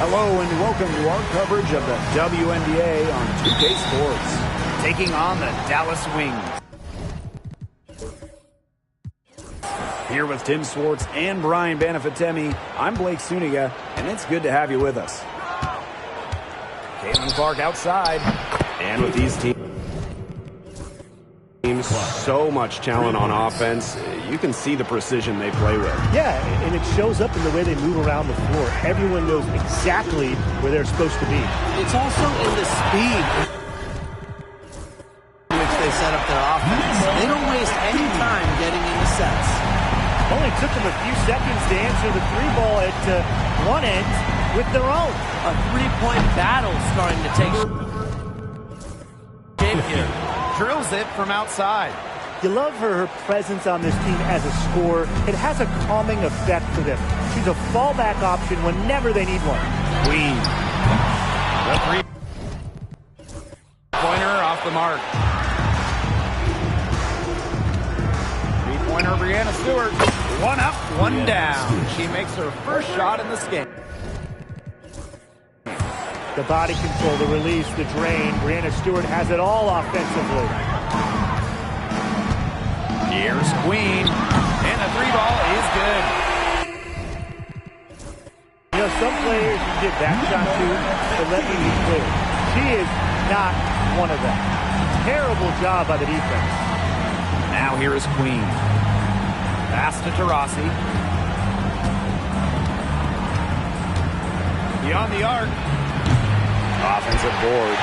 Hello and welcome to our coverage of the WNBA on 2K Sports. Taking on the Dallas Wings. Here with Tim Swartz and Brian Banafitemi, I'm Blake Suniga, and it's good to have you with us. Caitlin Clark outside, and with these teams, so much talent on offense, you can see the precision they play with. Yeah, and it shows up in the way they move around the floor. Everyone knows exactly where they're supposed to be. It's also in the speed in which they set up their offense. They don't waste any time getting into sets. Only took them a few seconds to answer the three ball at one end with their own. A three-point battle starting to take shape here. Drills it from outside. You love her presence on this team as a scorer. It has a calming effect for them. She's a fallback option whenever they need one. Queen. The three-pointer off the mark. Three-pointer, Brianna Stewart. One up, one down. She makes her first shot in this game. The body control, the release, the drain. Brianna Stewart has it all offensively. Here's Queen, and the three ball is good. You know, some players you give that shot to, but let me be clear. She is not one of them. Terrible job by the defense. Now here is Queen. Pass to Taurasi. Beyond the arc. Offensive board.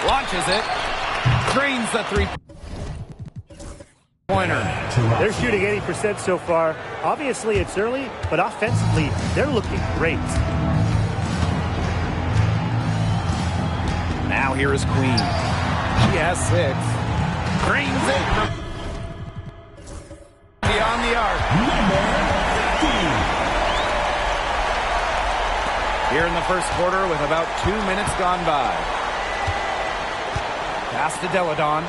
Launches it. Drains the three-pointer. They're shooting 80% so far. Obviously, it's early, but offensively, they're looking great. Now here is Queen. She has 6. Drains it from beyond the arc. Here in the first quarter with about 2 minutes gone by. Pass to Deladon.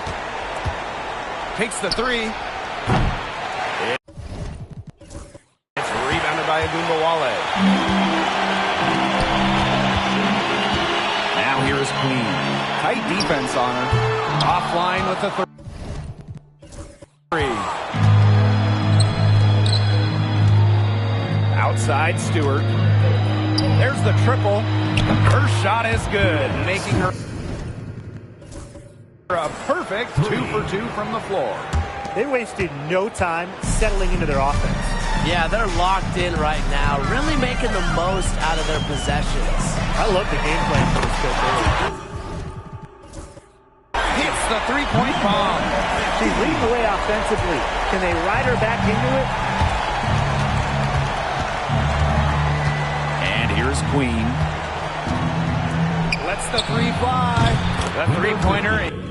Takes the three. It's rebounded by Agumbawale. Now here is Queen. Tight defense on her. Offline with the three. Outside Stewart. There's the triple. Her shot is good, making her a perfect 2 for 2 from the floor. They wasted no time settling into their offense. Yeah, they're locked in right now, really making the most out of their possessions. I love the game plan for this coach early. Hits the three-point bomb. She's leading the way offensively. Can they ride her back into it? And here's Queen. Lets the three fly. The three-pointer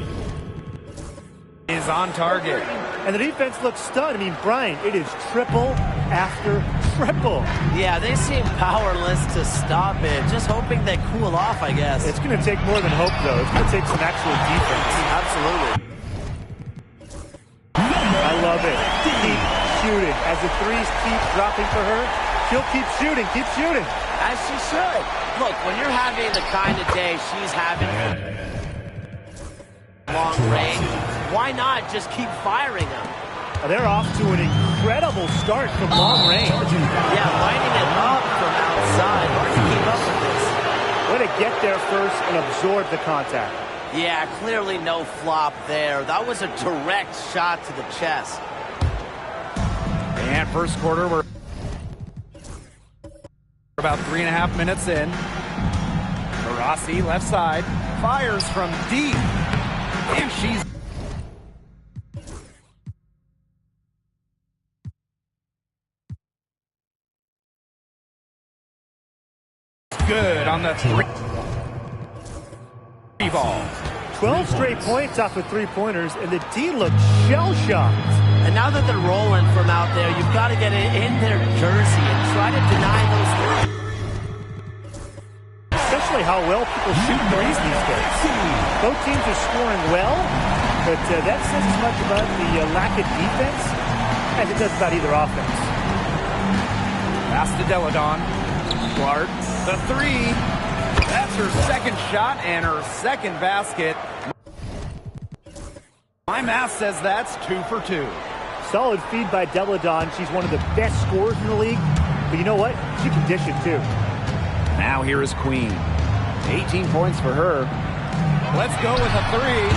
is on target. And the defense looks stunned. I mean, Brian, it is triple after triple. Yeah, they seem powerless to stop it. Just hoping they cool off, I guess. It's going to take more than hope, though. It's going to take some actual defense. Absolutely. I love it. Keep shooting. As the threes keep dropping for her, she'll keep shooting. Keep shooting. As she should. Look, when you're having the kind of day she's having long range, why not just keep firing them? They're off to an incredible start from long range. Yeah, lining it up from outside. Hard to keep up with this. Way to get there first and absorb the contact. Yeah, clearly no flop there. That was a direct shot to the chest. And first quarter, we're about 3.5 minutes in. Taurasi, left side, fires from deep. And she's good on the three ball. 12 straight points off of three-pointers, and the D looks shell-shocked. And now that they're rolling from out there, you've got to get it in their jersey and try to deny those threes. Especially how well people shoot threes these days. Both teams are scoring well, but that says as much about the lack of defense as it does about either offense. Pass to Deladon. Clark, the three. That's her second shot and her second basket. My math says that's 2 for 2. Solid feed by Deladon. She's one of the best scorers in the league. But you know what? She can dish it too. Now here is Queen. 18 points for her. Let's go with a three.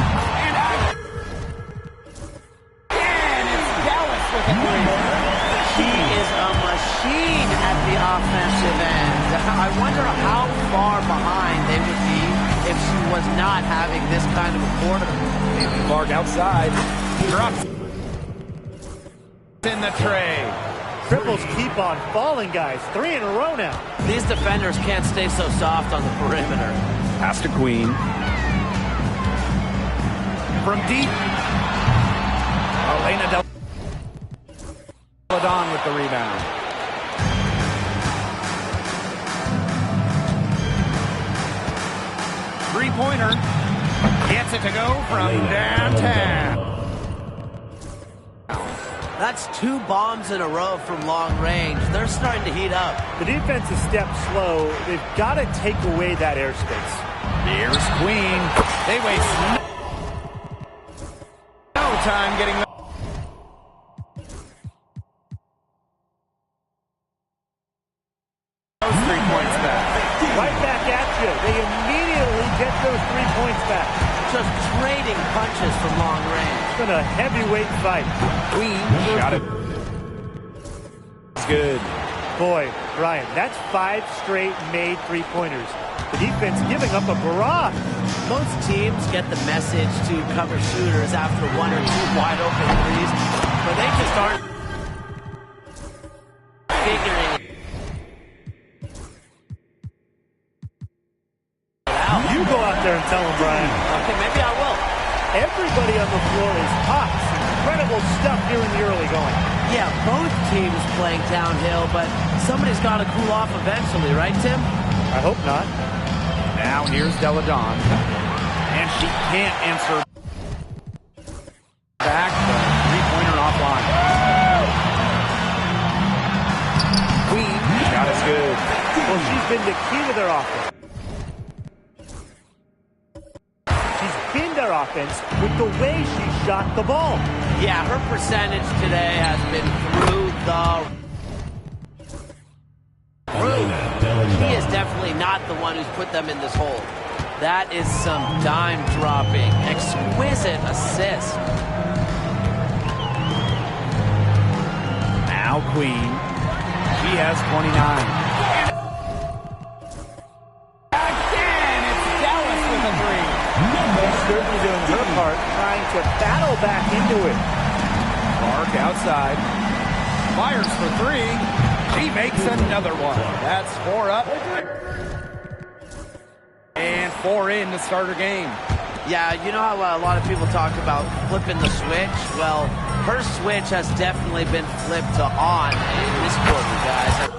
And it's Dallas with a three. She is a machine at the offensive end. I wonder how far behind they would be if she was not having this kind of a quarter. Clark outside. Drops in the tray. Triples keep on falling, guys. 3 in a row now. These defenders can't stay so soft on the perimeter. Pass to Queen. From deep. Elena Deladon with the rebound. Three-pointer. Gets it to go from downtown. That's 2 bombs in a row from long range. They're starting to heat up. The defense is stepped slow. They've got to take away that airspace. Here's Queen. They waste no time getting those 3 points back. Right back at you. They immediately get those 3 points back. Just trading punches from long range. It's been a heavyweight fight. Queen shot it. It's good. Boy, Ryan, that's 5 straight made three-pointers. The defense giving up a barrage. Most teams get the message to cover shooters after 1 or 2 wide open threes, but they just aren't figuring it out. You go out there and tell them, Brian. Okay, maybe I will. Everybody on the floor is hot. Incredible stuff here in the early going. Yeah, both teams playing downhill, but somebody's got to cool off eventually, right, Tim? I hope not. Now here's Deladon. And she can't answer back. The three-pointer offline. Queen. Shot is good. Well, she's been the key to their offense. She's been their offense with the way she shot the ball. Yeah, her percentage today has been through the roof. He is definitely not the one who's put them in this hole. That is some dime dropping, exquisite assist. Now Queen. She has 29. Again, it's Dallas with a three. She's certainly doing her part, trying to battle back into it. Clark outside. Fires for three. She makes another one. That's 4 up. And 4 in to start her game. Yeah, you know how a lot of people talk about flipping the switch? Well, her switch has definitely been flipped to on in this quarter, guys.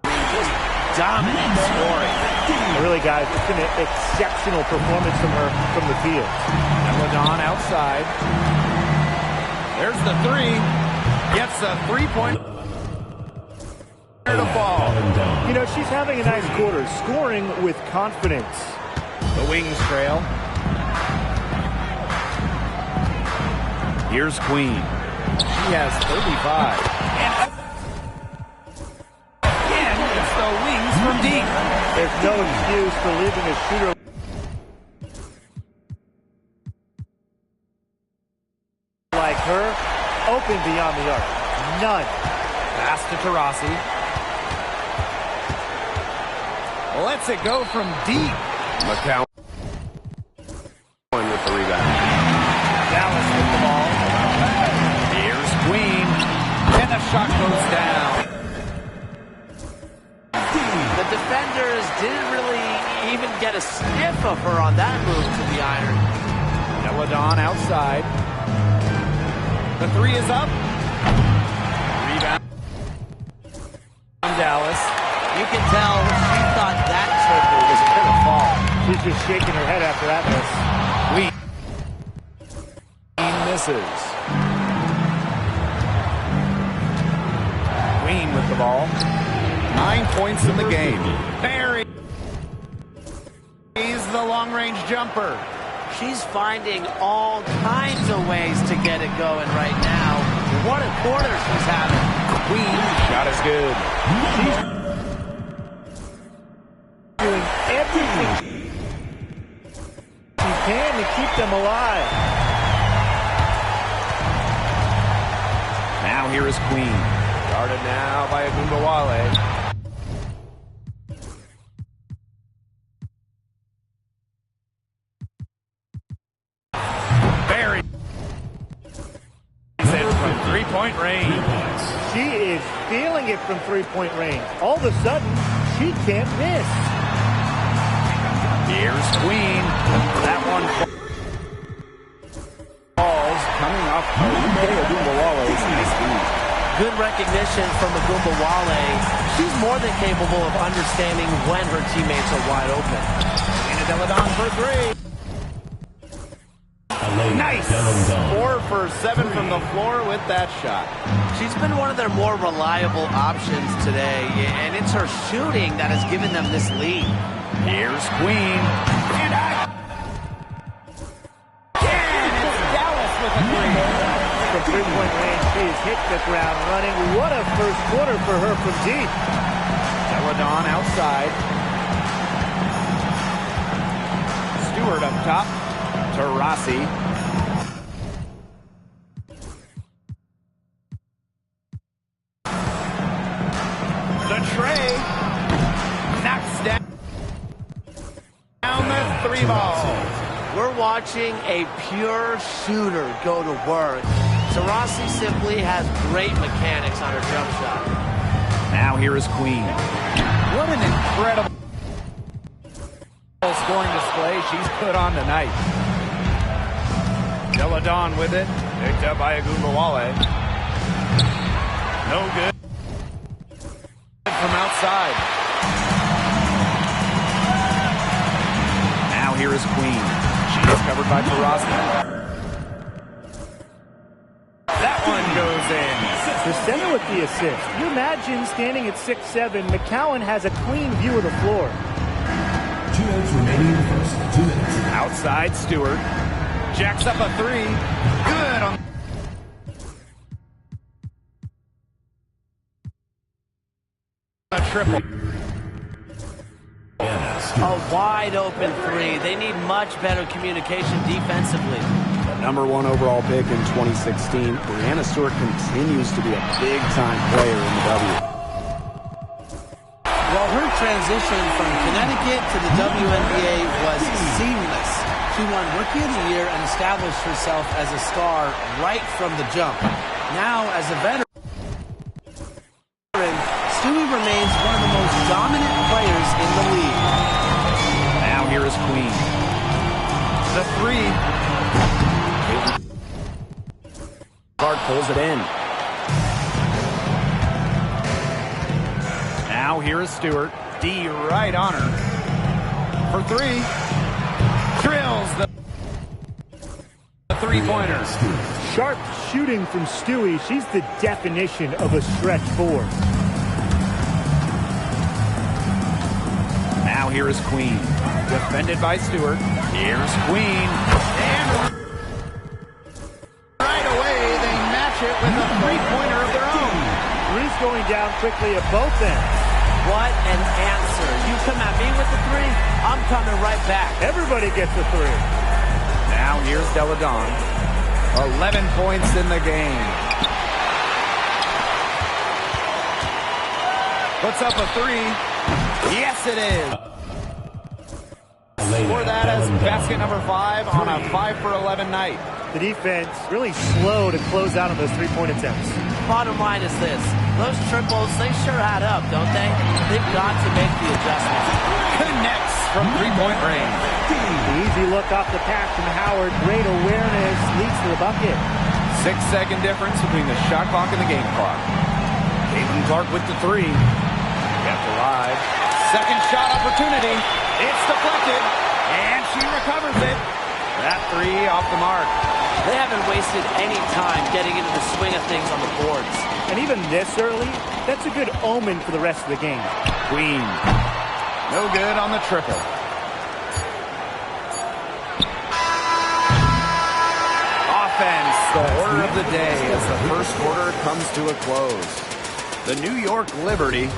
Just dominant scoring. Really, guys, it's been an exceptional performance from her from the field. Deladon outside. There's the three. Gets a 3-point to fall. You know, she's having a nice quarter, scoring with confidence. The wings trail. Here's Queen. She has 35. And again, it's the wings from deep. There's no excuse for leaving a shooter like her open beyond the arc. None. Pass to Taurasi. Lets it go from deep. McCown with the rebound. Dallas with the ball. Here's Queen. And the shot goes down. The defenders didn't really even get a sniff of her on that move to the iron. Deladon outside. The three is up. Rebound. Dallas. You can tell she thought that triple was going to fall. She's just shaking her head after that miss. Queen misses. Queen with the ball. 9 points in the game. Barry. He's the long-range jumper. She's finding all kinds of ways to get it going right now. What a quarter she's having. Queen, shot is good. She's doing everything she can to keep them alive. Now here is Queen. Guarded now by Agumbawale. Barry. From three-point range. She is feeling it from three-point range. All of a sudden, she can't miss. Here's Queen. That one falls coming off Agumbawale's nice feed. Good recognition from Agumbawale. She's more than capable of understanding when her teammates are wide open. And Deladon for three. Nice. 4 for 7 from the floor with that shot. She's been one of their more reliable options today, and it's her shooting that has given them this lead. Here's Queen. And again, it's Dallas with a three. From three-point range, she has hit the ground running. What a first quarter for her from deep. Deladon outside. Stewart up top to Rossi. The tray knocks down the three ball. We're watching a pure shooter go to work. Rossi simply has great mechanics on her jump shot. Now here is Queen. What an incredible scoring display she's put on tonight. Deladon with it. Picked up by Agumbawale. No good. From outside. Now here is Queen. She is covered by Rossi. That one goes in. The center with the assist. You imagine standing at 6'7", McCowan has a clean view of the floor. 2 minutes remaining in the first. 2 minutes. Outside Stewart. Jacks up a three. Good on a triple. A wide open three. They need much better communication defensively. Number 1 overall pick in 2016, Breanna Stewart continues to be a big-time player in the W. Well, her transition from Connecticut to the WNBA was seamless. She won Rookie of the Year and established herself as a star right from the jump. Now, as a veteran, Stewie remains one of the most dominant players in the league. Now here is Queen. The three. Guard pulls it in. Now here is Stewart. D right on her. For three. Drills the three-pointer. Sharp shooting from Stewie. She's the definition of a stretch four. Now here is Queen. Defended by Stewart. Here's Queen. And right away, they match it with a three-pointer of their own. Three's going down quickly at both ends. What an answer. You come at me with the three, I'm coming right back. Everybody gets a three. Now here's Deladon. 11 points in the game. Puts up a three. Yes, it is. For that as basket number 5 on a 5 for 11 night. The defense really slow to close out on those three-point attempts. Bottom line is this. Those triples, they sure add up, don't they? They've got to make the adjustments. Connects from three-point range. The easy look off the pass from Howard. Great awareness. Leads to the bucket. 6-second difference between the shot clock and the game clock. Caitlin Clark with the three. Kept alive. Second shot opportunity. It's deflected. And she recovers it. That three off the mark. They haven't wasted any time getting into the swing of things on the boards. And even this early, that's a good omen for the rest of the game. Queen. No good on the triple. Offense, the order of the day as the first quarter comes to a close. The New York Liberty,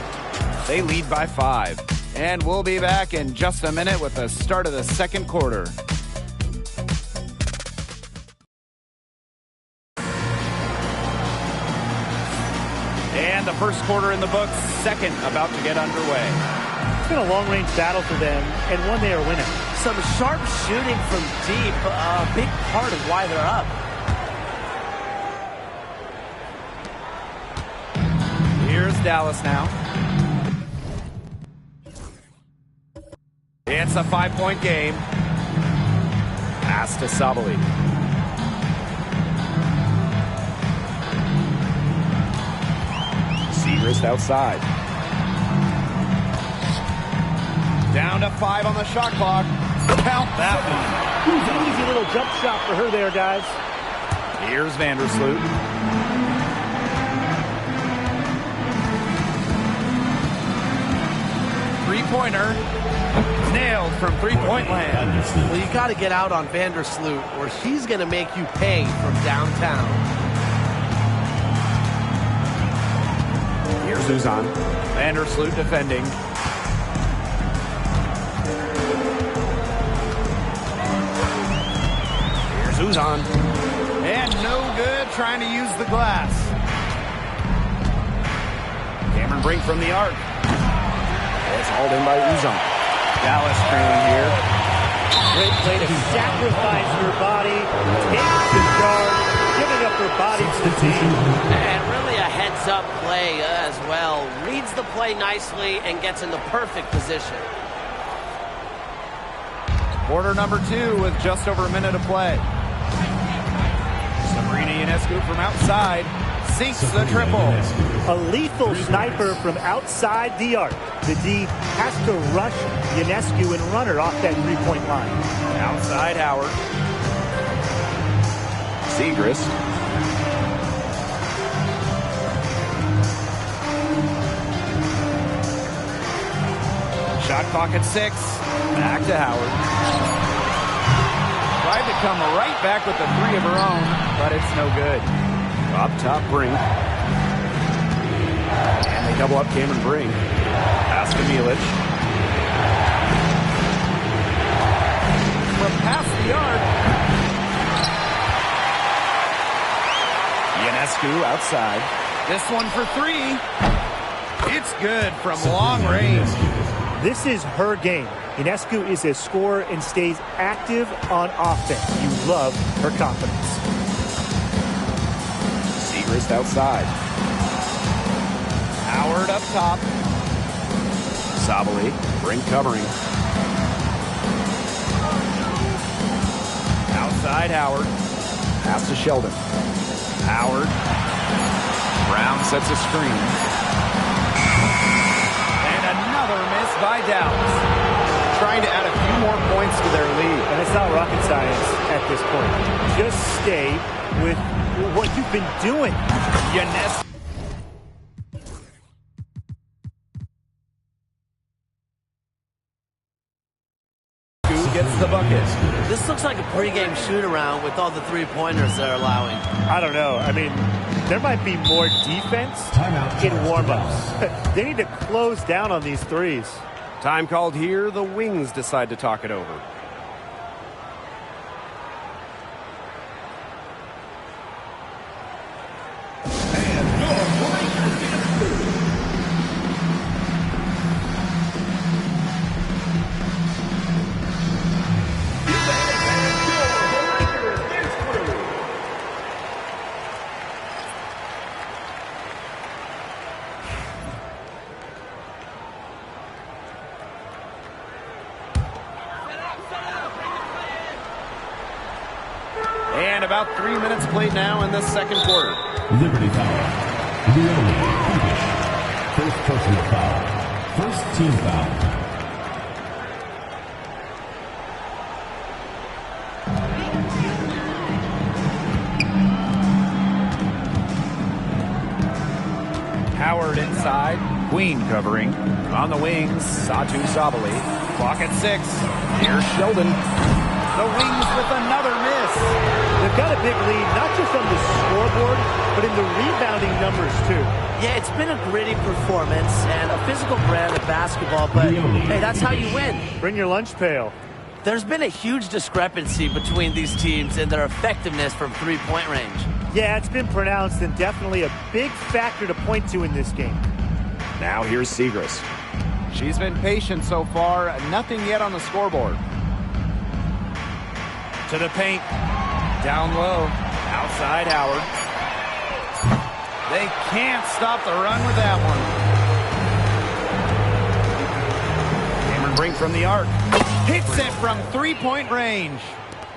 they lead by 5. And we'll be back in just a minute with the start of the second quarter. And the first quarter in the books, second about to get underway. It's been a long-range battle for them, and one they are winning. Some sharp shooting from deep, a big part of why they're up. Here's Dallas now. It's a 5-point game. Pass to Sabali. Segrist outside. Down to 5 on the shot clock. Count that one. It's an easy little jump shot for her there, guys. Here's Vandersloot. Three-pointer. Nailed from three-point land. Well, you got to get out on Vandersloot, or she's going to make you pay from downtown. Here's Uzan. Vandersloot defending. Here's Uzan. And no good trying to use the glass. Cameron Brink from the arc. It's hauled in by Uzan. Dallas trailing here. Great play to sacrifice her body, take the charge, giving up her body to the team. And really a heads-up play as well. Reads the play nicely and gets in the perfect position. Quarter number 2 with just over a minute of play. Sabrina Ionescu from outside sinks the triple. A lethal sniper from outside the arc. The D has to rush Ionescu and run her off that three-point line. Outside Howard. Segrist. Shot clock at 6. Back to Howard. Tried to come right back with the 3 of her own, but it's no good. Up top, Brink. And they double up Cameron Brink. Pass to Milic. From past the arc. Ionescu outside. This one for 3. It's good from long range. This is her game. Ionescu is a scorer and stays active on offense. You love her confidence. Segrist outside. Howard up top. Sabali, Brink covering. Outside Howard. Pass to Sheldon. Howard. Brown sets a screen. And another miss by Dallas. Trying to add a few more points to their lead. And it's not rocket science at this point. Just stay with what you've been doing. Ionescu gets the bucket. This looks like a pregame shoot-around with all the three-pointers they're allowing. I don't know. I mean, there might be more defense in warm-ups. They need to close down on these threes. Time called here. The Wings decide to talk it over. And about 3 minutes played now in this second quarter. Liberty foul. First personal foul. First team foul. Howard inside. Queen covering. On the wings, Satu Sabali. Clock at 6. Here's Sheldon. The wings with another miss. They've got a big lead, not just on the scoreboard, but in the rebounding numbers, too. Yeah, it's been a gritty performance and a physical brand of basketball, but hey, that's how you win. Bring your lunch pail. There's been a huge discrepancy between these teams in their effectiveness from three-point range. Yeah, it's been pronounced and definitely a big factor to point to in this game. Now here's Segrist. She's been patient so far. Nothing yet on the scoreboard. To the paint. Down low. Outside Howard. They can't stop the run with that one. Cameron Brink from the arc. Hits it from three-point range.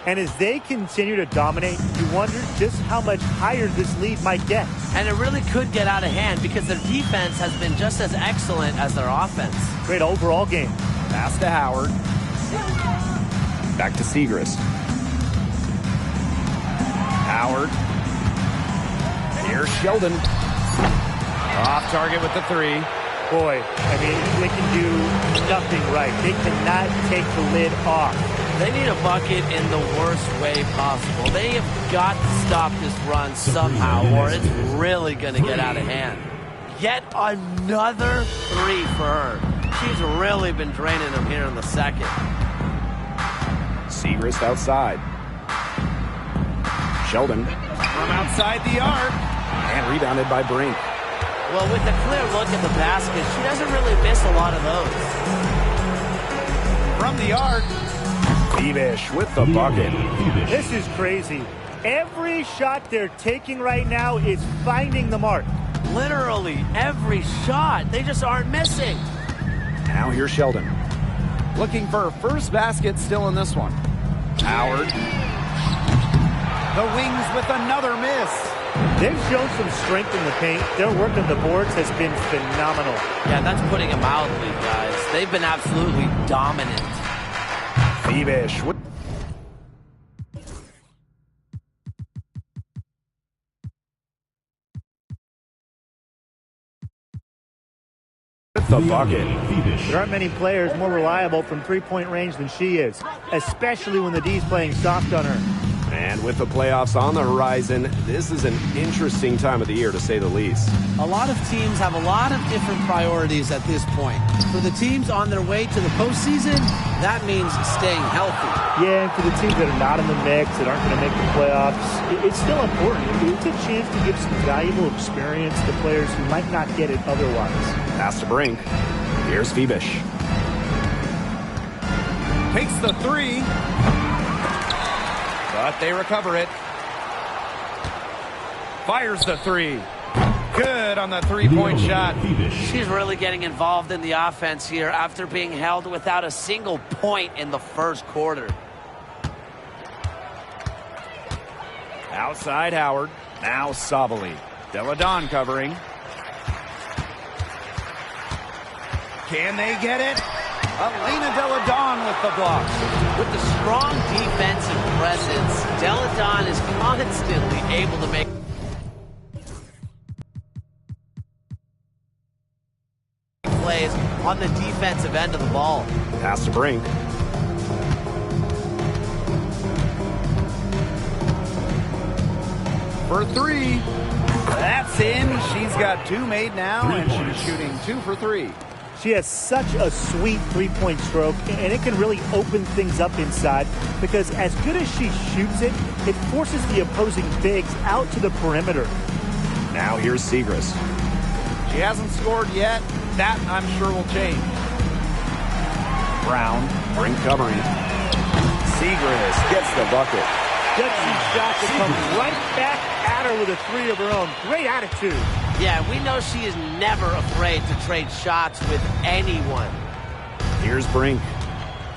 And as they continue to dominate, you wonder just how much higher this lead might get. And it really could get out of hand because their defense has been just as excellent as their offense. Great overall game. Pass to Howard. Back to Segrist. Howard. Here's Sheldon. Off target with the 3. Boy, I mean, they can do nothing right. They cannot take the lid off. They need a bucket in the worst way possible. They have got to stop this run somehow, or it's really going to get out of hand. Yet another 3 for her. She's really been draining them here in the second. Segrist outside. Sheldon from outside the arc. And rebounded by Brink. Well, with the clear look at the basket, she doesn't really miss a lot of those. From the arc. Beavish with the bucket. This is crazy. Every shot they're taking right now is finding the mark. Literally every shot. They just aren't missing. Now here's Sheldon. Looking for her first basket still in this one. Howard. The wings with another miss. They've shown some strength in the paint. Their work on the boards has been phenomenal. Yeah, that's putting it mildly, guys. They've been absolutely dominant. Beavish with the bucket. There aren't many players more reliable from three-point range than she is, especially when the D's playing soft on her. And with the playoffs on the horizon, this is an interesting time of the year, to say the least. A lot of teams have a lot of different priorities at this point. For the teams on their way to the postseason, that means staying healthy. Yeah, and for the teams that are not in the mix, that aren't going to make the playoffs, it's still important. It's a chance to give some valuable experience to players who might not get it otherwise. Pass to Brink. Here's Beavish. Takes the 3. But they recover it. Fires the 3. Good on the three-point shot. She's really getting involved in the offense here after being held without a single point in the first quarter. Outside Howard. Now Sabali. Deladon covering. Can they get it? Elena Deladon with the block. With the strong defensive presence, Deladon is constantly able to make plays on the defensive end of the ball. Pass to Brink. For 3. That's in. She's got 2 made now, and she's shooting 2 for 3. She has such a sweet three-point stroke, and it can really open things up inside because as good as she shoots it, it forces the opposing bigs out to the perimeter. Now here's Segrist. She hasn't scored yet. That, I'm sure, will change. Brown. Brink covering. Segrist gets the bucket. Gutsy shot that comes right back at her with a 3 of her own. Great attitude. Yeah, we know she is never afraid to trade shots with anyone. Here's Brink.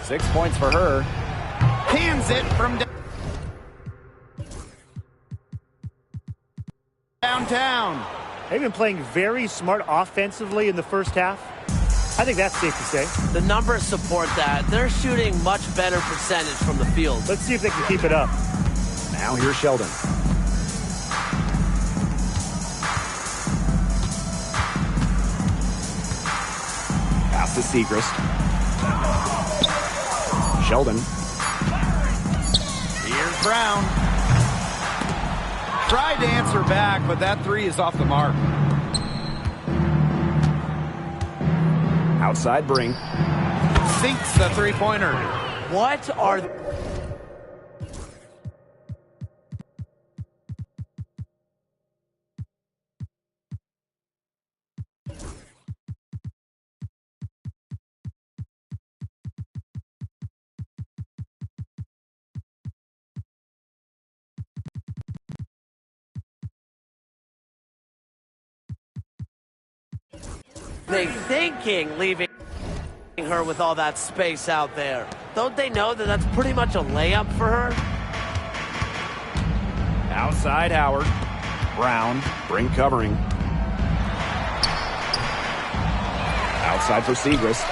6 points for her. Hands it from downtown. They've been playing very smart offensively in the first half. I think that's safe to say. The numbers support that. They're shooting much better percentage from the field. Let's see if they can keep it up. Now here's Sheldon. Segrist. Sheldon. Here's Brown. Tried to answer back, but that three is off the mark. Outside Brink. Sinks the three-pointer. What are... they thinking leaving her with all that space out there? Don't they know that that's pretty much a layup for her? Outside Howard. Brown. Brink covering. Outside for Segrist.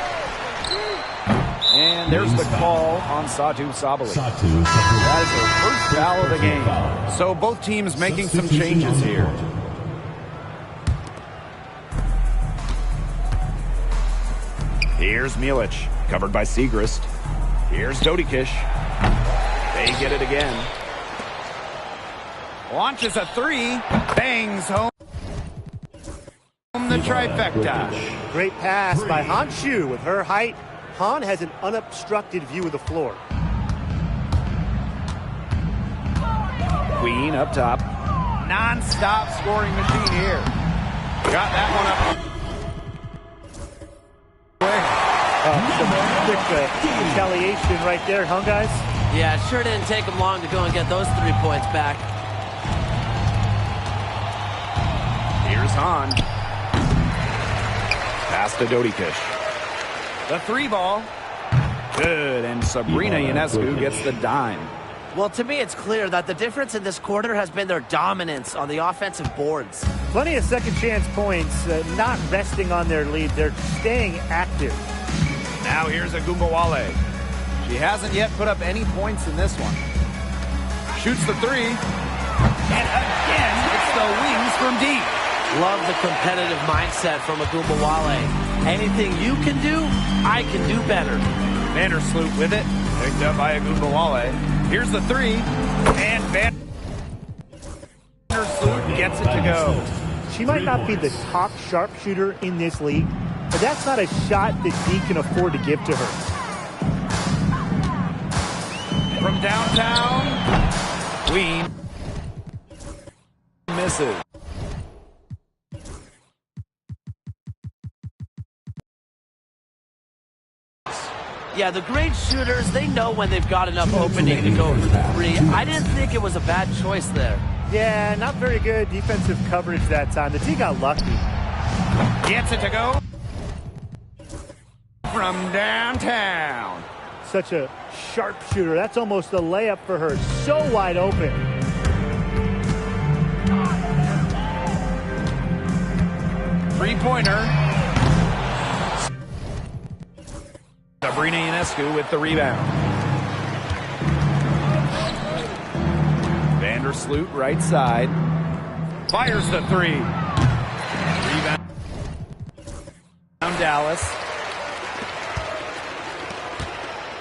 And there's the call on Satu Sabali. Satu That is her first foul of the game. So both teams making some changes here. Here's Milic, covered by Segrist. Here's Dodikish. They get it again. Launches a three. Bangs home the trifecta. Great pass by Han Shu. With her height, Han has an unobstructed view of the floor. Queen up top. Non-stop scoring machine here. Got that one up. Some quick retaliation right there, huh, guys? Yeah, it sure didn't take them long to go and get those 3 points back. Here's Han. Pass to Dodikish. The three ball. Good, and Sabrina Ionescu gets the dime. Well, to me, it's clear that the difference in this quarter has been their dominance on the offensive boards. Plenty of second chance points, not resting on their lead. They're staying active. Now here's Agumbawale. She hasn't yet put up any points in this one. Shoots the three. And again, it's the wings from deep. Love the competitive mindset from Agumbawale. Anything you can do, I can do better. Vandersloot with it. Picked up by Agumbawale. Here's the three. And Vandersloot gets it to go. She might not be the top sharpshooter in this league, but that's not a shot that D can afford to give to her. From downtown, Queen misses. Yeah, the great shooters, they know when they've got enough opening to go for the three. I didn't think it was a bad choice there. Yeah, not very good defensive coverage that time. The D got lucky. Gets it to go. From downtown. Such a sharpshooter. That's almost a layup for her. So wide open. Three-pointer. Sabrina Ionescu with the rebound. Vandersloot right side. Fires the three. Rebound. Dallas.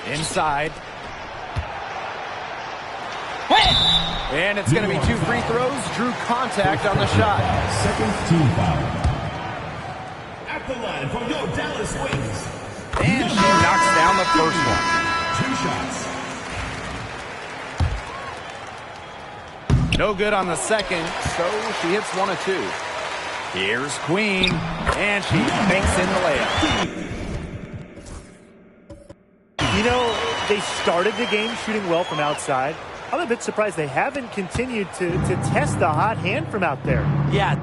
Inside. And it's going to be 2 free throws. Drew contact on the shot. Second team foul. At the line for your Dallas Wings. And she knocks down the first one. 2 shots. No good on the second, so she hits 1 of 2. Here's Queen, and she makes in the layup. You know, they started the game shooting well from outside. I'm a bit surprised they haven't continued to test the hot hand from out there. Yeah.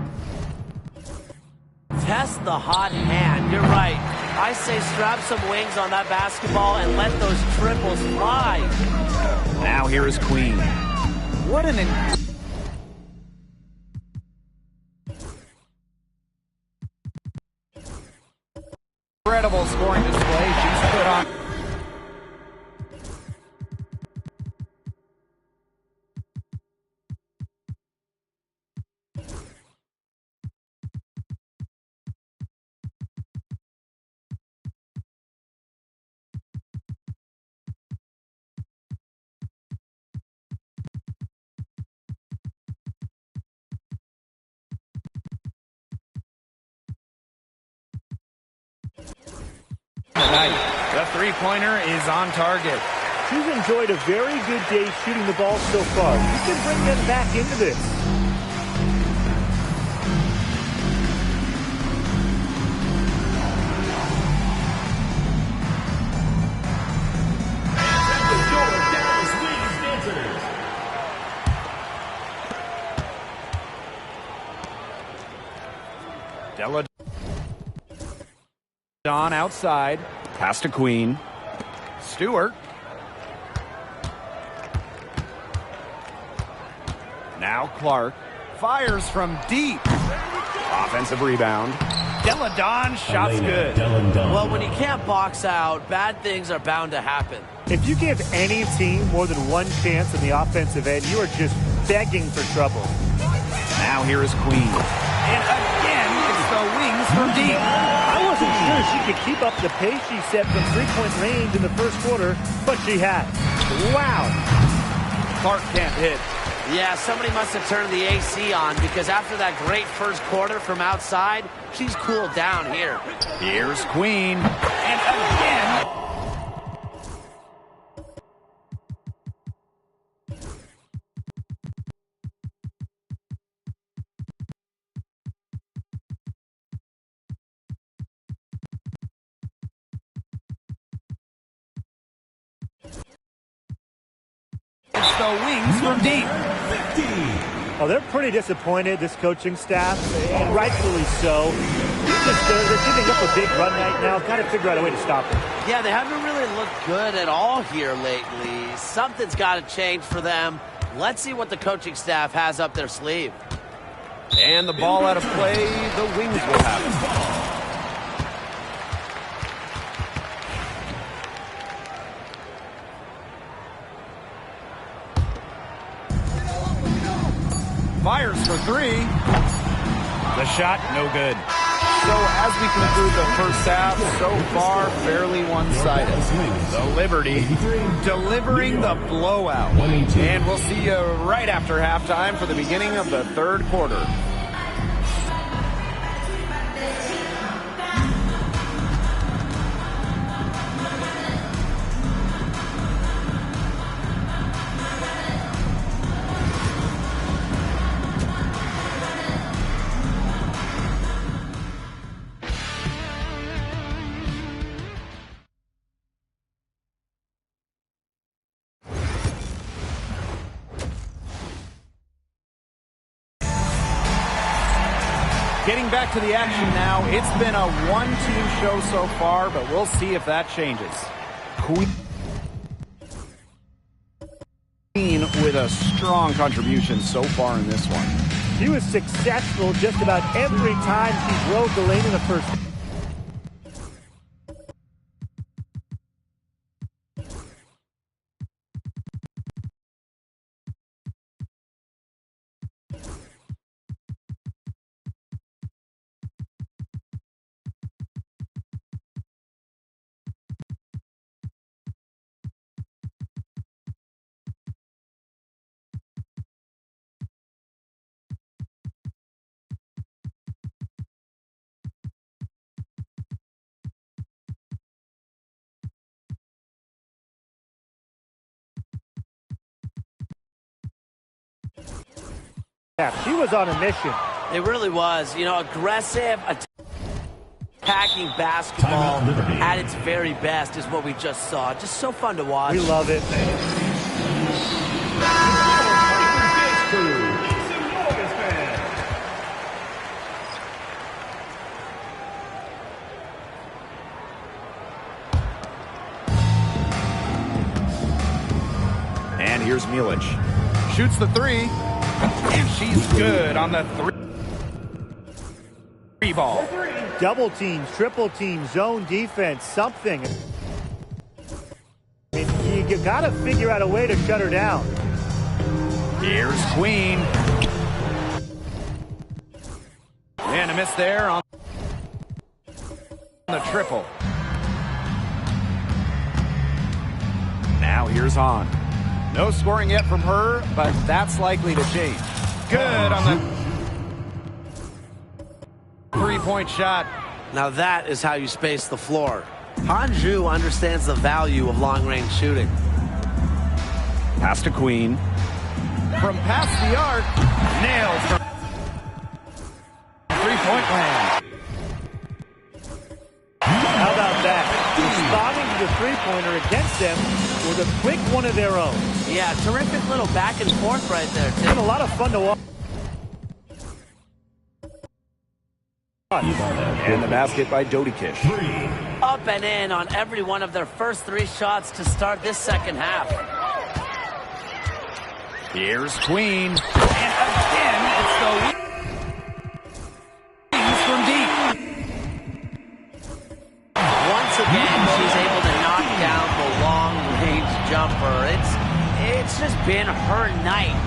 Test the hot hand. You're right. I say strap some wings on that basketball and let those triples fly. Now here is Queen. What an incredible scoring display she's put on. tonight. The three-pointer is on target. She's enjoyed a very good day shooting the ball so far. You can bring them back into this. Don outside. Pass to Queen. Stewart. Now Clark. Fires from deep. Offensive rebound. Deladon, shots good. Well, when you can't box out, bad things are bound to happen. If you give any team more than one chance in the offensive end, you are just begging for trouble. Now here is Queen. And again, it's the wings from deep. I wasn't sure she could keep up the pace she set from three-point range in the first quarter, but she has. Wow. Clark can't hit. Yeah, somebody must have turned the AC on because after that great first quarter from outside, she's cooled down here. Here's Queen. And again. It's the wings from deep. Oh, they're pretty disappointed, this coaching staff, and rightfully so. They're giving up a big run right now. Got to figure out a way to stop it. Yeah, they haven't really looked good at all here lately. Something's got to change for them. Let's see what the coaching staff has up their sleeve. And the ball out of play, the wings will have it. Fires for three. The shot, no good. So as we conclude the first half, so far fairly one-sided. The Liberty delivering the blowout. And we'll see you right after halftime for the beginning of the third quarter. Getting back to the action now. It's been a one-team show so far, but we'll see if that changes. Queen with a strong contribution so far in this one. She was successful just about every time she drove the lane in the first. Yeah, she was on a mission. It really was. You know, aggressive, attacking basketball at its very best is what we just saw. Just so fun to watch. We love it. And here's Milic. Shoots the three. And she's good on the three ball. Double teams, triple teams, zone defense, something. And you got to figure out a way to shut her down. Here's Queen. And a miss there on the triple. Now here's Hahn. No scoring yet from her, but that's likely to change. Good on the three-point shot. Now that is how you space the floor. Hanju understands the value of long-range shooting. Pass to Queen. From past the arc, nails from three-point land. How about that? Responding to the three-pointer against them with a quick one of their own. Yeah, terrific little back and forth right there, It's been a lot of fun to watch. And the basket by Doty-Kish. Up and in on every one of their first 3 shots to start this second half. Here's Queen. And again, it's the wings from deep. Once again, she's able to knock down the long-range jumper. It's just been her night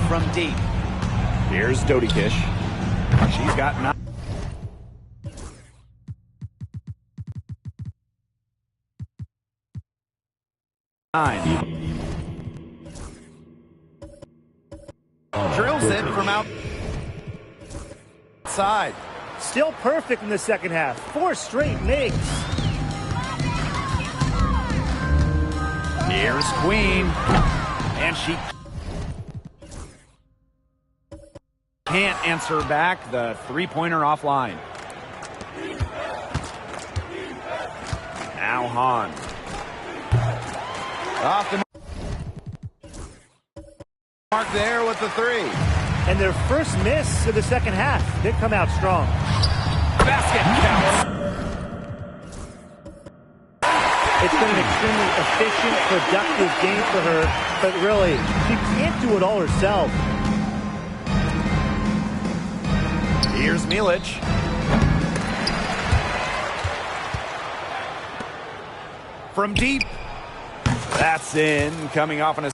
from deep. Here's Doty-Kish. She's got 9. Drills it from outside. Still perfect in the second half. 4 straight makes. Here's Queen. And she can't answer back. The three-pointer offline. Now Hahn. Off the mark there with the 3. And their first miss of the second half. They come out strong. Basket counts. It's been an extremely efficient, productive game for her, but really, she can't do it all herself. Here's Milic. From deep. That's in. Coming off an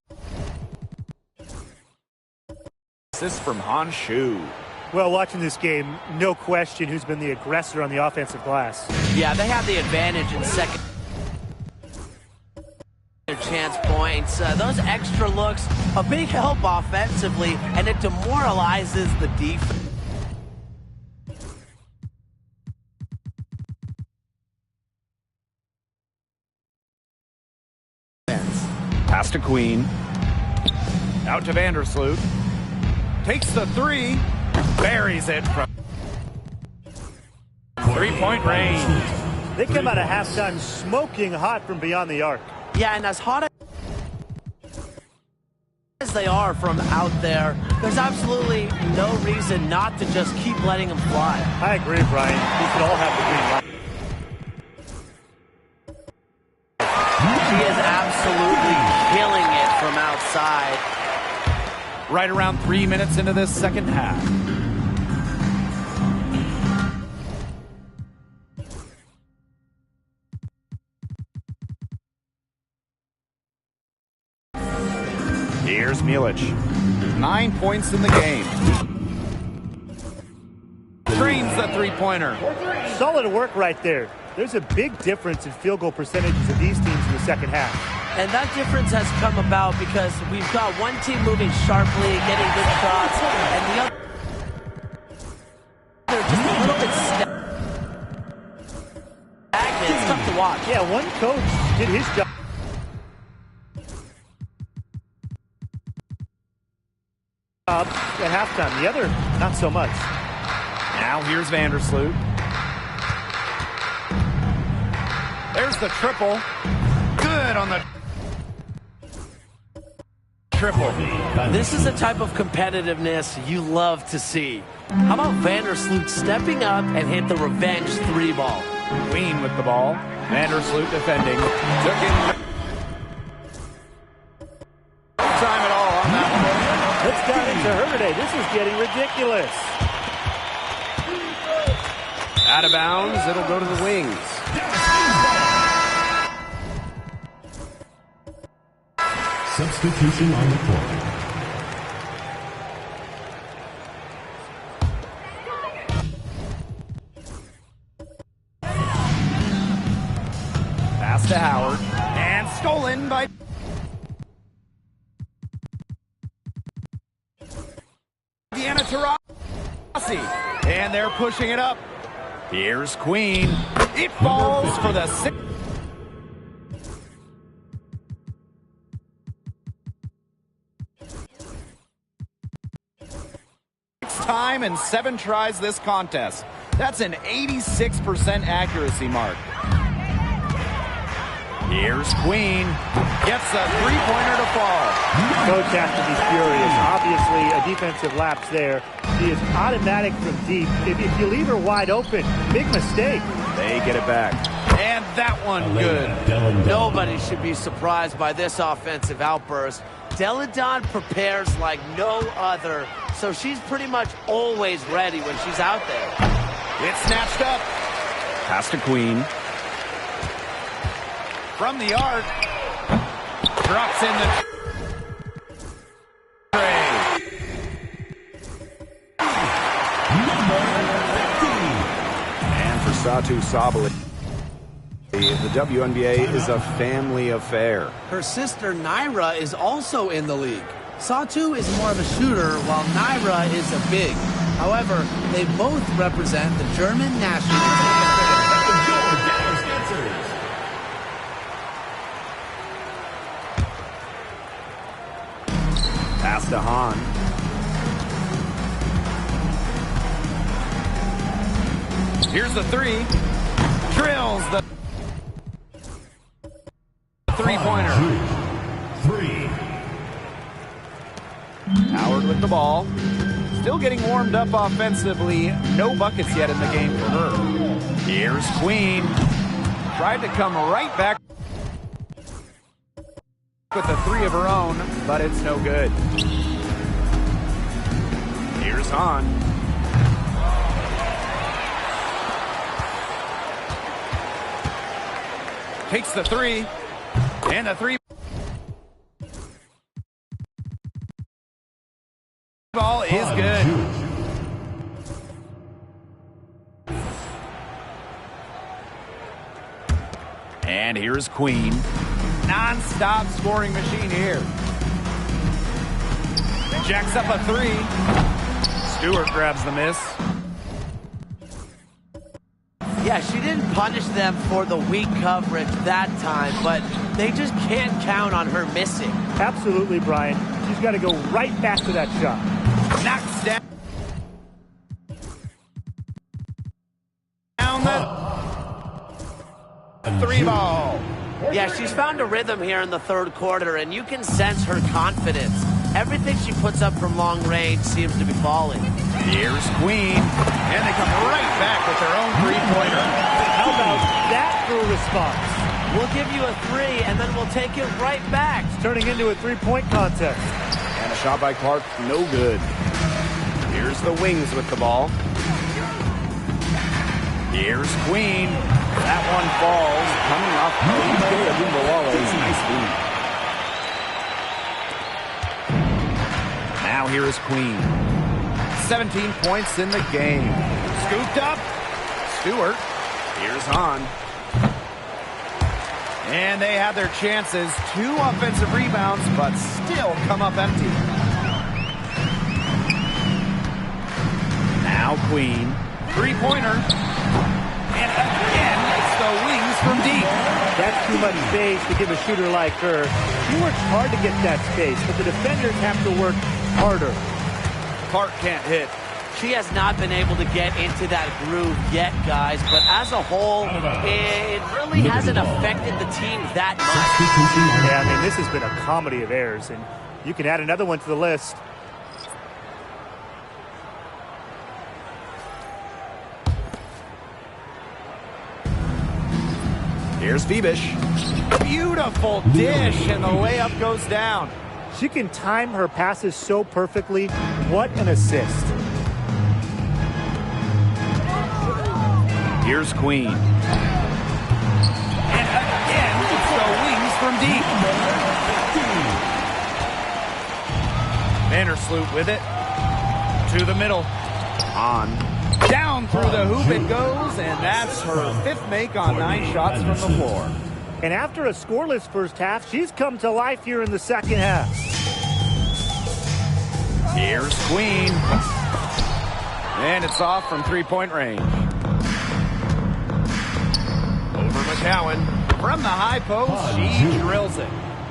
assist from Hanju. Well, watching this game, no question who's been the aggressor on the offensive glass. Yeah, they have the advantage in second chance points. Those extra looks, a big help offensively, and it demoralizes the defense. Pass to Queen. Out to Vandersloot. Takes the 3. Buries it from three-point range. They come out of halftime smoking hot from beyond the arc. Yeah, and as hot as they are from out there, there's absolutely no reason not to just keep letting them fly. I agree, Brian. We should all have the green light. She is absolutely killing it from outside. Right around 3 minutes into this second half. Here's Milic. 9 points in the game. Trains the three-pointer. Solid work right there. There's a big difference in field goal percentages of these teams in the second half. And that difference has come about because we've got one team moving sharply, getting good shots, and the other just a little bit stagnant. It's tough to watch. Yeah, one coach did his job at halftime. The other, not so much. Now here's Vandersloot. There's the triple. Good on the triple. This is the type of competitiveness you love to see. How about Vandersloot stepping up and hit the revenge 3 ball? Queen with the ball. Vandersloot defending. Took in. Time at all on that one. Let's dive into her today. This is getting ridiculous. Out of bounds. It'll go to the wings. Substitution on the court. Pass to Howard. And stolen by Deanna Taurasi. And they're pushing it up. Here's Queen. It falls for the 6th time and 7 tries this contest. That's an 86% accuracy mark. Here's Queen. Gets a three-pointer to fall. Coach has to be furious. Obviously, a defensive lapse there. She is automatic from deep. If you leave her wide open, big mistake. They get it back. And that one good. Nobody should be surprised by this offensive outburst. Deladon prepares like no other, so she's pretty much always ready when she's out there. It's snatched up. Pass to Queen. From the arc. Drops in the tray. And for Satu Sabali, the WNBA is a family affair. Her sister Naira is also in the league. Satu is more of a shooter, while Naira is a big. However, they both represent the German national team. Pass to Hahn. Here's the three. Drills the three-pointer. Three. Howard with the ball. Still getting warmed up offensively. No buckets yet in the game for her. Here's Queen. Tried to come right back with a three of her own, but it's no good. Here's Hahn. Takes the three. And the three ball is good. And here's Queen. Non-stop scoring machine here. Jacks up a three. Stewart grabs the miss. Yeah, she didn't punish them for the weak coverage that time, but they just can't count on her missing. Absolutely, Brian. She's got to go right back to that shot. Knocks down the three ball. Yeah, she's found a rhythm here in the third quarter, and you can sense her confidence. Everything she puts up from long range seems to be falling. Here's Queen, and they come right back with their own three-pointer. How about that for a response? We'll give you a three, and then we'll take it right back. It's turning into a three-point contest. And a shot by Clark, no good. Here's the Wings with the ball. Here's Queen. That one falls, coming off nice feed. Now here is Queen. 17 points in the game. Scooped up. Stewart. Here's Hahn. And they have their chances. 2 offensive rebounds, but still come up empty. Now Queen. Three-pointer. And again, it's the Wings from deep. That's too much space to give a shooter like her. She works hard to get that space, but the defenders have to work harder. Clark can't hit. She has not been able to get into that groove yet, guys, but as a whole, it really hasn't affected the team that much. Yeah, I mean, this has been a comedy of errors, and you can add another one to the list. Here's Phoebish. Beautiful dish, and the layup goes down. She can time her passes so perfectly. What an assist. Here's Queen. And again, it's the Wings from deep. Vandersloot with it. To the middle. On. Down through the hoop it goes, and that's her 5th make on 9 shots from the floor. And after a scoreless first half, she's come to life here in the second half. Here's Queen. And it's off from three-point range. Over McCowan. From the high post, she drills it.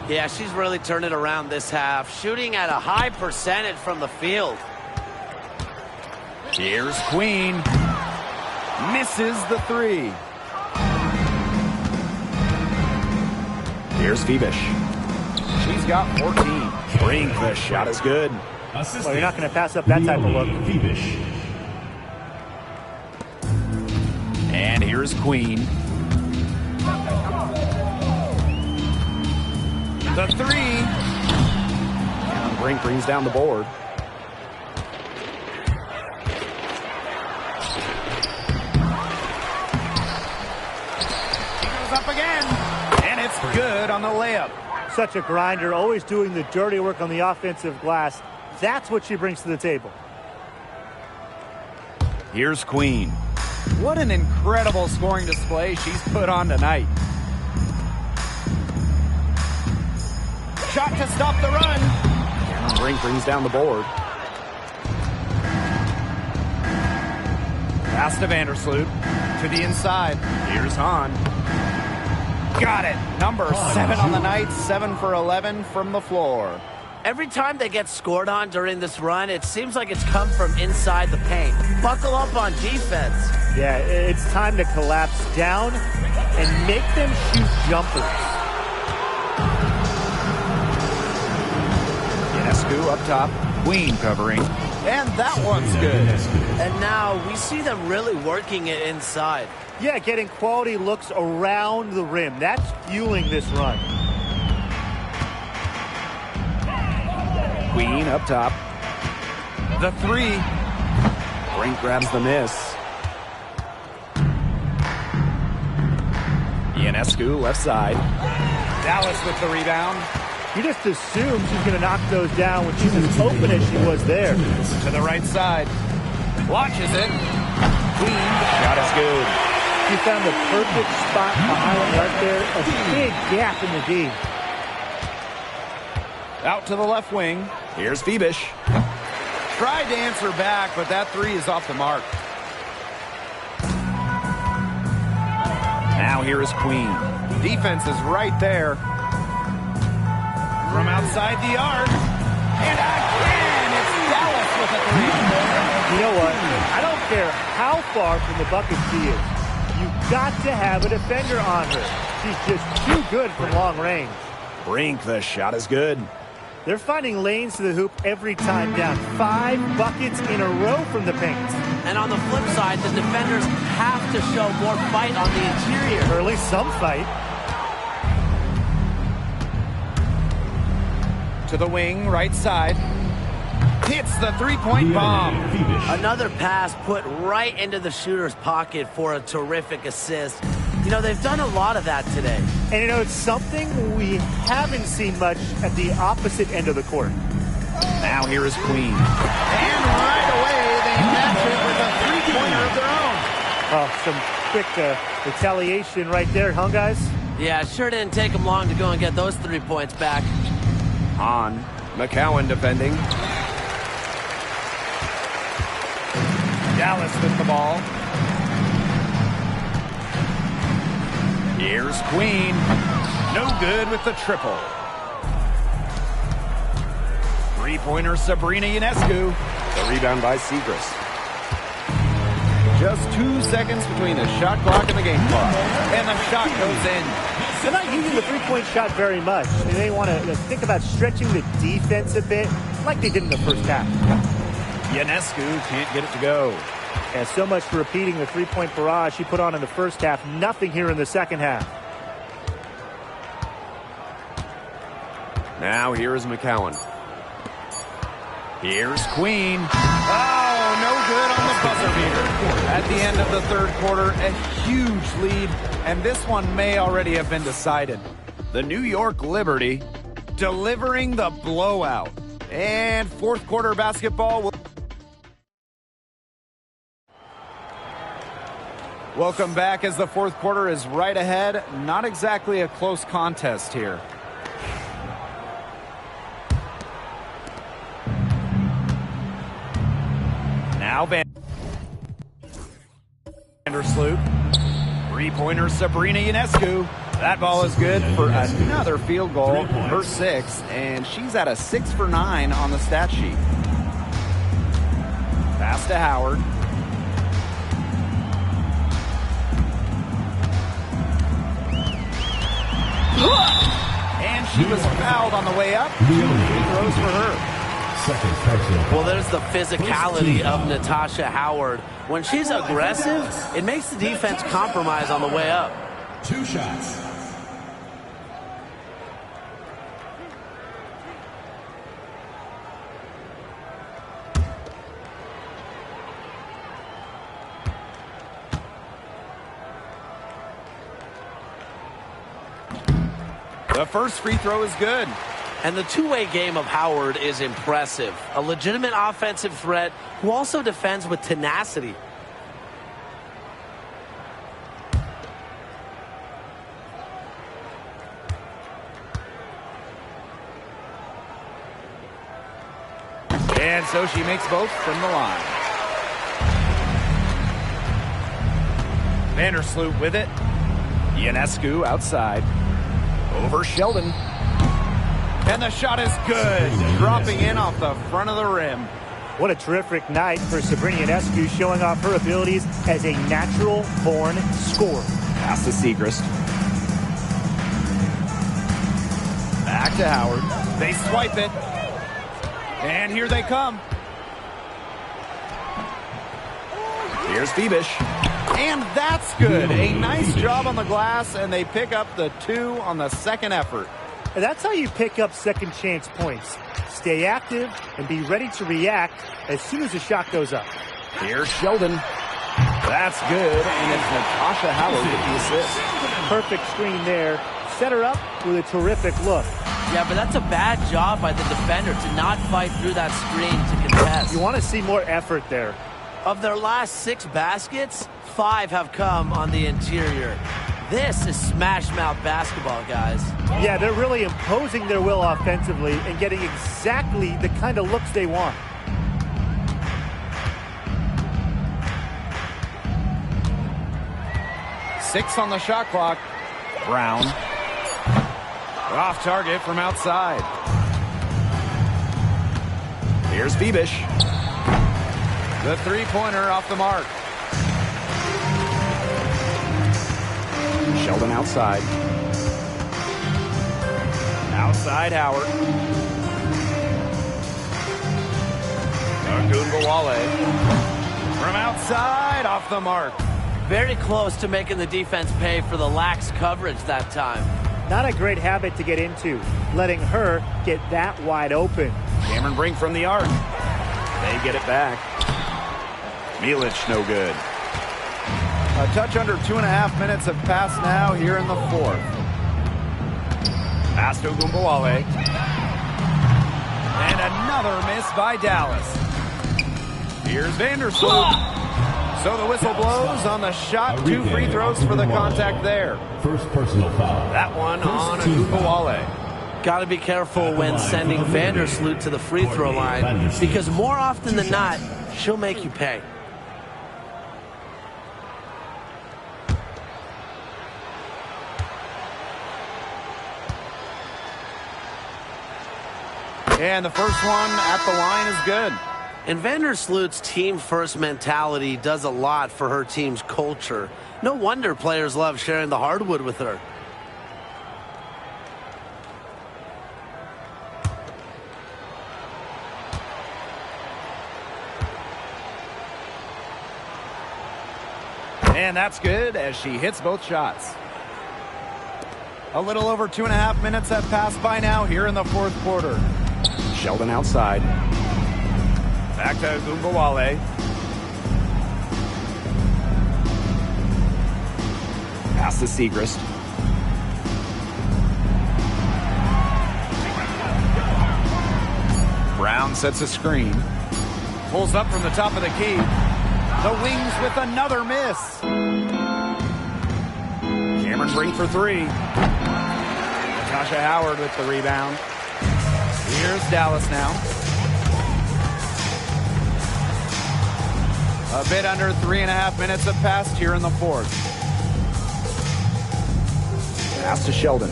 Yeah, she's really turned it around this half, shooting at a high percentage from the field. Here's Queen. Misses the three. Here's Phoebish. She's got 14. Brink, the shot is good. Well, you're not going to pass up that type of look. And here's Queen. The three. And Brink brings down the board. He goes up again. And it's good on the layup. Such a grinder, always doing the dirty work on the offensive glass. That's what she brings to the table. Here's Queen. What an incredible scoring display she's put on tonight. Shot to stop the run. And Brink brings down the board. Pass to Vandersloot. To the inside. Here's Hahn. Got it. Number 7 on the night. 7 for 11 from the floor. Every time they get scored on during this run, it seems like it's come from inside the paint. Buckle up on defense. Yeah, it's time to collapse down and make them shoot jumpers. Ionescu up top. Queen covering. And that one's good. And now we see them really working it inside. Yeah, getting quality looks around the rim. That's fueling this run. Queen up top. The three. Brink grabs the miss. Ionescu left side. Dallas with the rebound. You just assume she's going to knock those down when she's as open as she was there. To the right side. Launches it. Queen. Shot is good. She found the perfect spot behind right there. A big gap in the D. Out to the left wing. Here's Phoebish. Tried to answer back, but that three is off the mark. Now here is Queen. Defense is right there. From outside the arc. And again, it's Dallas with a three. You know what? I don't care how far from the bucket she is. You've got to have a defender on her. She's just too good from long range. Brink, the shot is good. They're finding lanes to the hoop every time down. 5 buckets in a row from the paint. And on the flip side, the defenders have to show more fight on the interior. Or at least some fight. To the wing, right side. Hits the three-point bomb. Another pass put right into the shooter's pocket for a terrific assist. You know, they've done a lot of that today. And you know, it's something we haven't seen much at the opposite end of the court. Now here is Queen. And right away, they match it with a three-pointer of their own. Oh, some quick retaliation right there, huh, guys? Yeah, it sure didn't take them long to go and get those 3 points back. On. McCowan defending. Dallas with the ball. Here's Queen. No good with the triple. Three-pointer Sabrina Ionescu. The rebound by Segrist. Just 2 seconds between the shot clock and the game clock. And the shot goes in. They're not using the three-point shot very much. They want to think about stretching the defense a bit like they did in the first half. Ionescu can't get it to go. And so much for repeating the three-point barrage she put on in the first half. Nothing here in the second half. Now here is McCowan. Here's Queen. Oh, no good on the buzzer beater. At the end of the third quarter, a huge lead, and this one may already have been decided. The New York Liberty delivering the blowout. And fourth quarter basketball will... Welcome back as the fourth quarter is right ahead. Not exactly a close contest here. Now Vandersloot. Three-pointer Sabrina Ionescu. That ball is good for another field goal, her 6th, and she's at a 6 for 9 on the stat sheet. Pass to Howard. And she was fouled on the way up. 2 free throws for her. Second personal. Well, there's the physicality of Natasha Howard. When she's aggressive, it makes the defense compromise on the way up. 2 shots. The first free throw is good. And the two-way game of Howard is impressive. A legitimate offensive threat who also defends with tenacity. And so she makes both from the line. Vandersloot with it. Ionescu outside. Over Sheldon. And the shot is good. Dropping in off the front of the rim. What a terrific night for Sabrina Ionescu, showing off her abilities as a natural-born scorer. Pass to Segrist. Back to Howard. They swipe it. And here they come. Here's Bebish. And that's good. A nice job on the glass, and they pick up the 2 on the second effort. And that's how you pick up second chance points. Stay active and be ready to react as soon as the shot goes up. Here's Sheldon. That's good, and it's Natasha Howard with the assist. Perfect screen there. Set her up with a terrific look. Yeah, but that's a bad job by the defender to not fight through that screen to contest. You want to see more effort there. Of their last 6 baskets, 5 have come on the interior. This is smash-mouth basketball, guys. Yeah, they're really imposing their will offensively and getting exactly the kind of looks they want. Six on the shot clock. Brown. Off target from outside. Here's Bebish. The three-pointer off the mark. Sheldon outside. Outside Howard. Ogunbowale. From outside, off the mark. Very close to making the defense pay for the lax coverage that time. Not a great habit to get into, letting her get that wide open. Cameron Brink from the arc. They get it back. Milic, no good. A touch under 2.5 minutes have passed now here in the fourth. Pass to Ogunbowale. And another miss by Dallas. Here's Vandersloot. So the whistle blows on the shot. 2 free throws for the contact there. First personal foul. That one on Ogunbowale. Got to be careful when sending Vandersloot to the free throw line, because more often than not, she'll make you pay. And the first one at the line is good. And Vandersloot's team-first mentality does a lot for her team's culture. No wonder players love sharing the hardwood with her. And that's good as she hits both shots. A little over 2.5 minutes have passed by now here in the fourth quarter. Sheldon outside. Back to Ogunbowale. Pass to Segrist. Brown sets a screen. Pulls up from the top of the key. The wings with another miss. Cameron Brink for 3. Natasha Howard with the rebound. Here's Dallas now. A bit under 3.5 minutes have passed here in the fourth. Pass to Sheldon.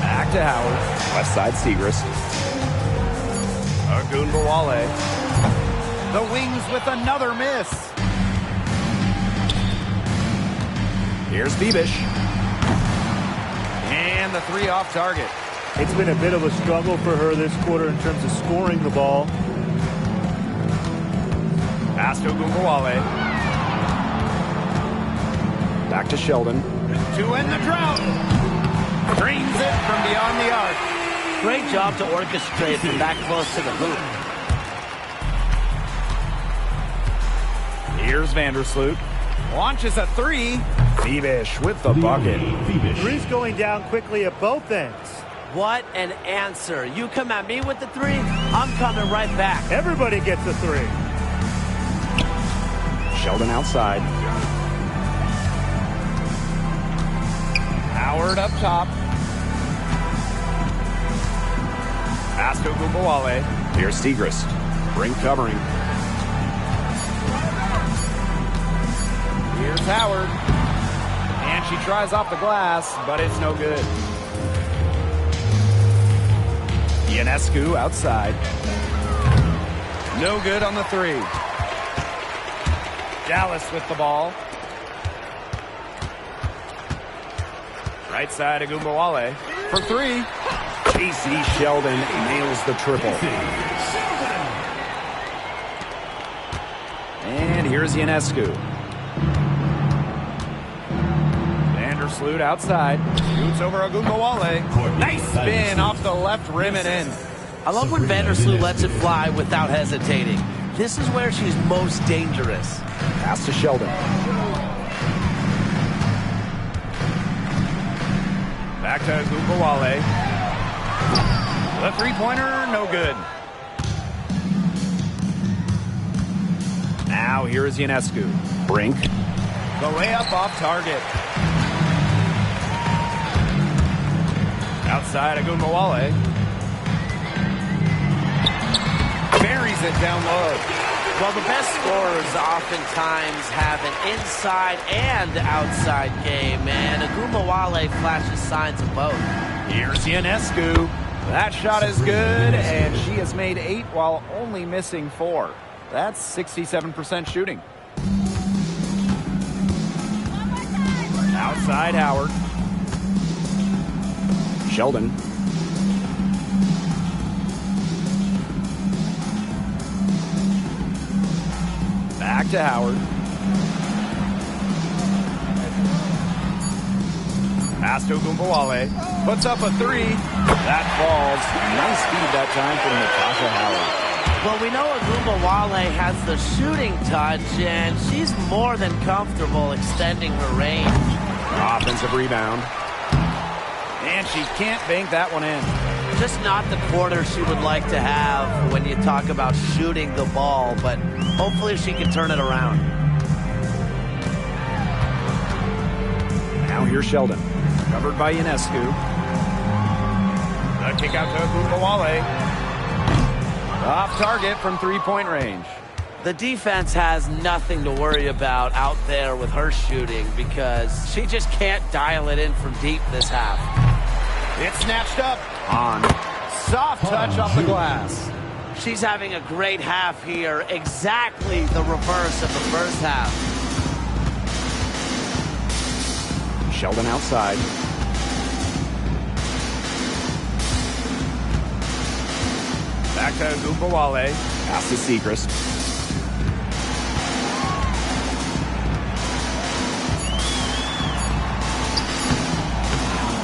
Back to Howard. Left side Segrist. Ogunbowale. The Wings with another miss. Here's Bebish. And the three off target. It's been a bit of a struggle for her this quarter in terms of scoring the ball. Pass to Ogunbowale. Back to Sheldon. To end the drought. Drains it from beyond the arc. Great job to orchestrate from that close to the hoop. Here's Vandersloot. Launches a three. Bebish with the bucket. Three's going down quickly at both ends. What an answer. You come at me with the three, I'm coming right back. Everybody gets a three. Sheldon outside. Howard up top. Pass to Ogunbowale. Here's Segrist. Brink covering. Here's Howard. And she tries off the glass, but it's no good. Ionescu outside. No good on the three. Dallas with the ball. Right side, Ogunbowale for three. J.C. Sheldon nails the triple. And here's Ionescu. Vandersloot outside. Shoots over Ogunbowale. Nice spin off the left rim and in. I love when Vandersloot lets it fly without hesitating. This is where she's most dangerous. Pass to Sheldon. Back to Ogunbowale. The three-pointer, no good. Now here is Ionescu. Brink. The layup off target. Outside Ogunbowale. Buries it down low. Well, the best scorers oftentimes have an inside and outside game, and Ogunbowale flashes signs of both. Here's Ionescu. That shot is good, and she has made 8 while only missing 4. That's 67% shooting. Outside Howard. Sheldon. Back to Howard. Pass to Ogunbowale. Puts up a three. That falls. Nice speed that time from Natasha Howard. Well, we know Ogunbowale has the shooting touch, and she's more than comfortable extending her range. Offensive rebound. And she can't bank that one in. Just not the quarter she would like to have when you talk about shooting the ball, but hopefully she can turn it around. Now here's Sheldon. Covered by Ionescu. The kick out to Ogunbowale. Off target from three-point range. The defense has nothing to worry about out there with her shooting because she just can't dial it in from deep this half. It's snatched up. On. Soft touch off the glass. She's having a great half here. Exactly the reverse of the first half. Sheldon outside. Back to Ogunbowale. Pass to Segrist.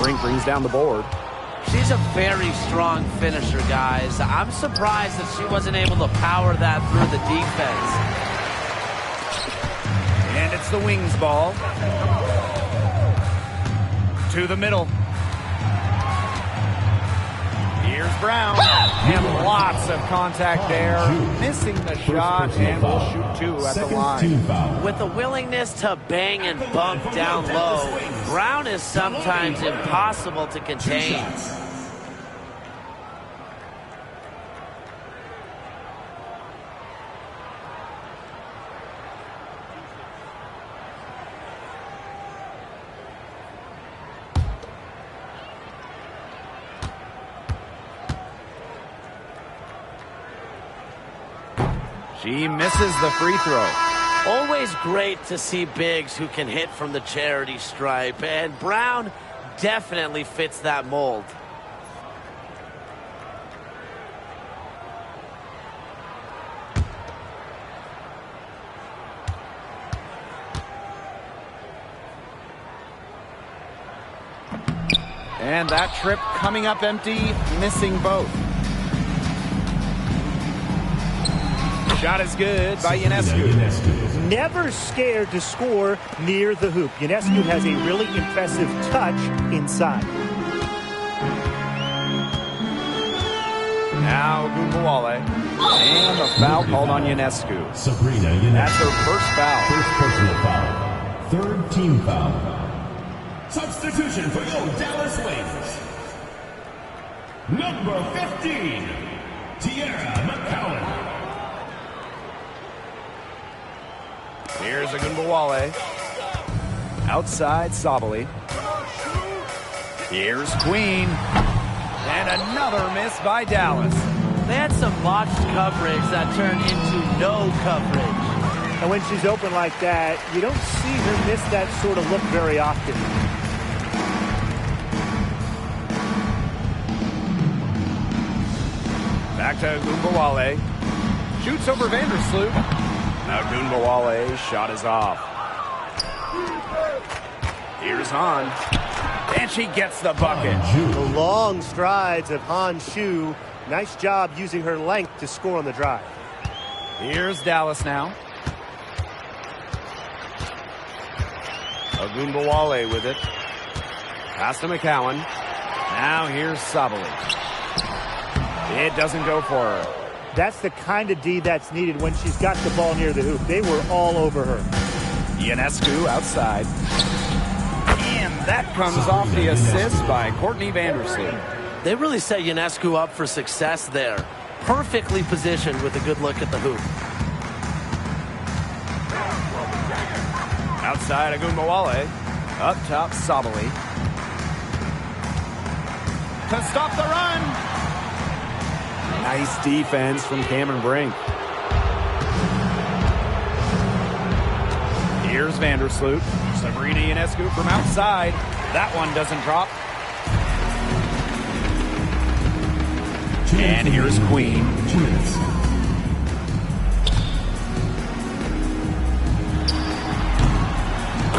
Brink brings down the board. She's a very strong finisher, guys. I'm surprised that she wasn't able to power that through the defense. And it's the Wings ball. To the middle. Here's Brown. And lots of contact there. Missing the shot, and will shoot 2 at the line. With a willingness to bang and bump down low, Brown is sometimes impossible to contain. She misses the free throw. Always great to see bigs who can hit from the charity stripe, and Brown definitely fits that mold. And that trip coming up empty, missing both. Shot is good by Ionescu. Never scared to score near the hoop. Ionescu has a really impressive touch inside. Now Gumbawale. And a foul called on Ionescu. Sabrina Ionescu. That's her first foul. First personal foul. Third team foul. Substitution for your Dallas Wings. Number 15, Tierra McCowan. Here's a Gumbawale. Outside Sabali. Here's Queen. And another miss by Dallas. They had some botched coverage that turned into no coverage. And when she's open like that, you don't see her miss that sort of look very often. Back to Gumbawale. Shoots over Vandersloot. Now Gumbawale's shot is off. Here's Han. And she gets the bucket. The long strides of Han Shu. Nice job using her length to score on the drive. Here's Dallas now. Gumbawale with it. Pass to McCowan. Now here's Sabali. It doesn't go for her. That's the kind of D that's needed when she's got the ball near the hoop. They were all over her. Ionescu outside. And that comes off the assist by Courtney Vandersloot. They really set Ionescu up for success there. Perfectly positioned with a good look at the hoop. Outside Gumbawale. Up top Sabali. To stop the run. Nice defense from Cameron Brink. Here's Vandersloot. Sabrina Ionescu from outside. That one doesn't drop. And here's Queen.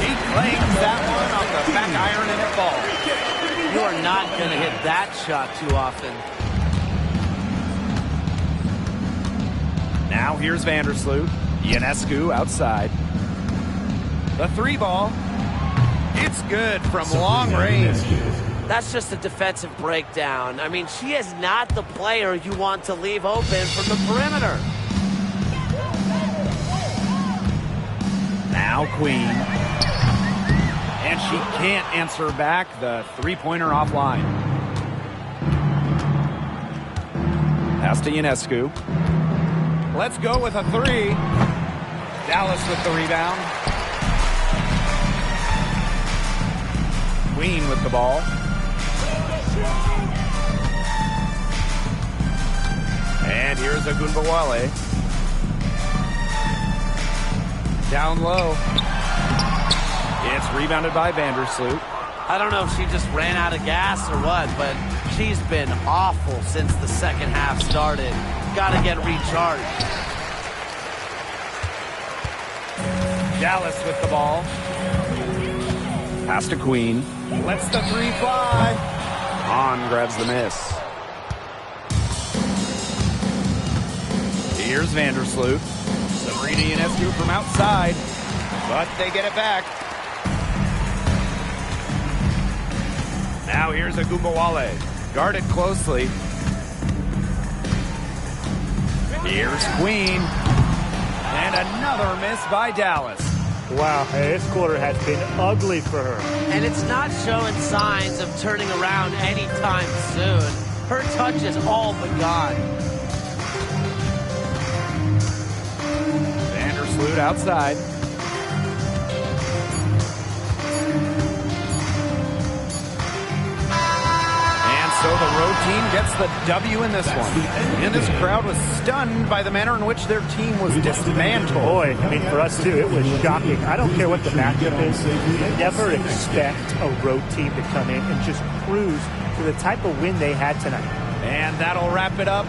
He claims that one off the back iron and it falls. You are not going to hit that shot too often. Now here's Vandersloot. Ionescu outside. The three ball. It's good from long range. That's just a defensive breakdown. I mean, she is not the player you want to leave open from the perimeter. Now Queen. And she can't answer back the three-pointer offline. Pass to Ionescu. Let's go with a three. Dallas with the rebound. Queen with the ball. And here's a Gumbawale. Down low. It's rebounded by Vandersloot. I don't know if she just ran out of gas or what, but she's been awful since the second half started. Got to get recharged. Dallas with the ball. Pass to Queen. Lets the three fly. Han grabs the miss. Here's Vandersloot. Sabrina Ionescu from outside. But they get it back. Now here's a Gumbawale. Guarded closely. Here's Queen. And another miss by Dallas. Wow, this quarter has been ugly for her. And it's not showing signs of turning around anytime soon. Her touch is all but gone. Vandersloot outside. And so the road team gets the W in this one. And this crowd was stunned by the manner in which their team was dismantled. Boy, I mean, for us too, it was shocking. I don't care what the matchup is. You never expect a road team to come in and just cruise to the type of win they had tonight. And that'll wrap it up